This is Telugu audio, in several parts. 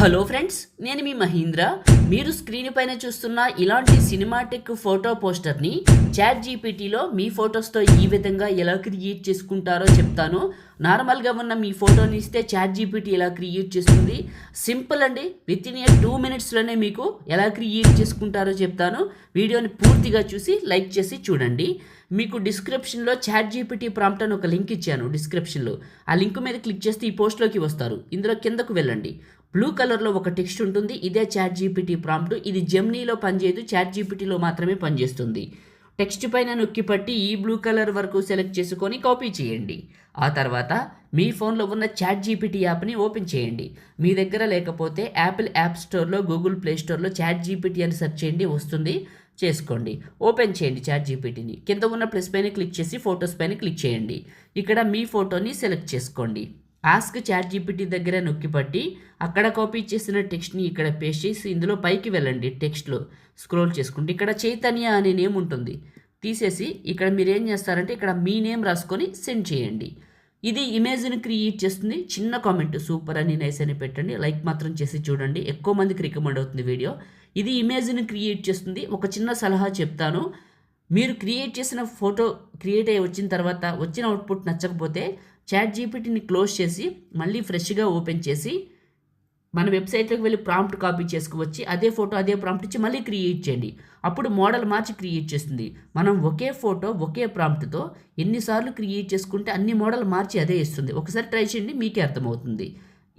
హలో ఫ్రెండ్స్, నేను మీ మహీంద్ర. మీరు స్క్రీన్ పైన చూస్తున్న ఇలాంటి సినిమాటిక్ ఫోటో పోస్టర్ని చాట్ జీపీటీలో మీ ఫొటోస్తో ఈ విధంగా ఎలా క్రియేట్ చేసుకుంటారో చెప్తాను. నార్మల్గా ఉన్న మీ ఫోటోని ఇస్తే చాట్ జీపీటీ ఎలా క్రియేట్ చేస్తుంది, సింపుల్ అండి. విత్ ఇన్ 2 మినిట్స్లోనే మీకు ఎలా క్రియేట్ చేసుకుంటారో చెప్తాను. వీడియోని పూర్తిగా చూసి లైక్ చేసి చూడండి. మీకు డిస్క్రిప్షన్లో చాట్ జీపీటీ ప్రాంప్ట్ అని ఒక లింక్ ఇచ్చాను. డిస్క్రిప్షన్లో ఆ లింక్ మీద క్లిక్ చేస్తే ఈ పోస్ట్లోకి వస్తారు. ఇందులో కిందకు వెళ్ళండి. బ్లూ కలర్లో ఒక టెక్స్ట్ ఉంటుంది. ఇదే చాట్ జీపీటీ ప్రాంప్ట్. ఇది జెమినీలో పనిచేయదు, చాట్ జీపీటీలో మాత్రమే పనిచేస్తుంది. టెక్స్ట్ పైన నొక్కి పట్టి ఈ బ్లూ కలర్ వరకు సెలెక్ట్ చేసుకొని కాపీ చేయండి. ఆ తర్వాత మీ ఫోన్లో ఉన్న చాట్ జీపీటీ యాప్ని ఓపెన్ చేయండి. మీ దగ్గర లేకపోతే యాపిల్ యాప్ స్టోర్లో, గూగుల్ ప్లే స్టోర్లో చాట్ జీపీటీ అని సెర్చ్ చేయండి, వస్తుంది. చేసుకోండి. ఓపెన్ చేయండి చాట్ జీపీటీని. కింద ఉన్న ప్లస్ పైన క్లిక్ చేసి ఫొటోస్ పైన క్లిక్ చేయండి. ఇక్కడ మీ ఫోటోని సెలెక్ట్ చేసుకోండి. ఆస్క్ చాట్ జీపీటీ దగ్గర నొక్కి పట్టి అక్కడ కాపీ చేసిన టెక్స్ట్ని ఇక్కడ పేస్ట్ చేసి ఇందులో పైకి వెళ్ళండి. టెక్స్ట్లో స్క్రోల్ చేసుకుంటే ఇక్కడ చైతన్య అనే నేమ్ ఉంటుంది. తీసేసి ఇక్కడ మీరు ఏం చేస్తారంటే ఇక్కడ మీ నేమ్ రాసుకొని సెండ్ చేయండి. ఇది ఇమేజ్ని క్రియేట్ చేస్తుంది. చిన్న కామెంట్ సూపర్ అని, నైస్ అని పెట్టండి. లైక్ మాత్రం చేసి చూడండి, ఎక్కువ మందికి రికమెండ్ అవుతుంది వీడియో. ఇది ఇమేజ్ని క్రియేట్ చేస్తుంది. ఒక చిన్న సలహా చెప్తాను. మీరు క్రియేట్ చేసిన ఫోటో క్రియేట్ అయ్యి వచ్చిన తర్వాత వచ్చిన అవుట్పుట్ నచ్చకపోతే చాట్ జీపీటీని క్లోజ్ చేసి మళ్ళీ ఫ్రెష్గా ఓపెన్ చేసి మన వెబ్సైట్లోకి వెళ్ళి ప్రాంప్ట్ కాపీ చేసుకువచ్చి అదే ఫోటో అదే ప్రాంప్ట్ ఇచ్చి మళ్ళీ క్రియేట్ చేయండి. అప్పుడు మోడల్ మార్చి క్రియేట్ చేస్తుంది. మనం ఒకే ఫోటో ఒకే ప్రాంప్ట్తో ఎన్నిసార్లు క్రియేట్ చేసుకుంటే అన్ని మోడల్ మార్చి అదే ఇస్తుంది. ఒకసారి ట్రై చేయండి, మీకే అర్థమవుతుంది.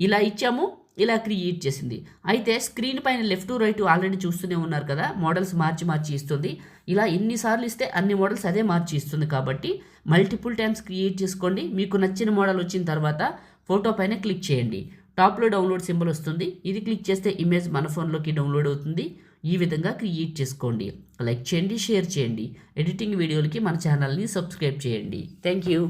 ఇలా ఇచ్చాము, ఇలా క్రియేట్ చేసింది. అయితే స్క్రీన్ పైన లెఫ్ట్ రైట్ ఆల్రెడీ చూస్తూనే ఉన్నారు కదా, మోడల్స్ మార్చి ఇస్తుంది. ఇలా ఎన్నిసార్లు ఇస్తే అన్ని మోడల్స్ అదే మార్చి ఇస్తుంది. కాబట్టి మల్టిపుల్ టైమ్స్ క్రియేట్ చేసుకోండి. మీకు నచ్చిన మోడల్ వచ్చిన తర్వాత ఫోటో పైన క్లిక్ చేయండి. టాప్లో డౌన్లోడ్ సింబల్ వస్తుంది. ఇది క్లిక్ చేస్తే ఇమేజ్ మన ఫోన్లోకి డౌన్లోడ్ అవుతుంది. ఈ విధంగా క్రియేట్ చేసుకోండి. లైక్ చేయండి, షేర్ చేయండి. ఎడిటింగ్ వీడియోలకి మన ఛానల్ని సబ్స్క్రైబ్ చేయండి. Thank you.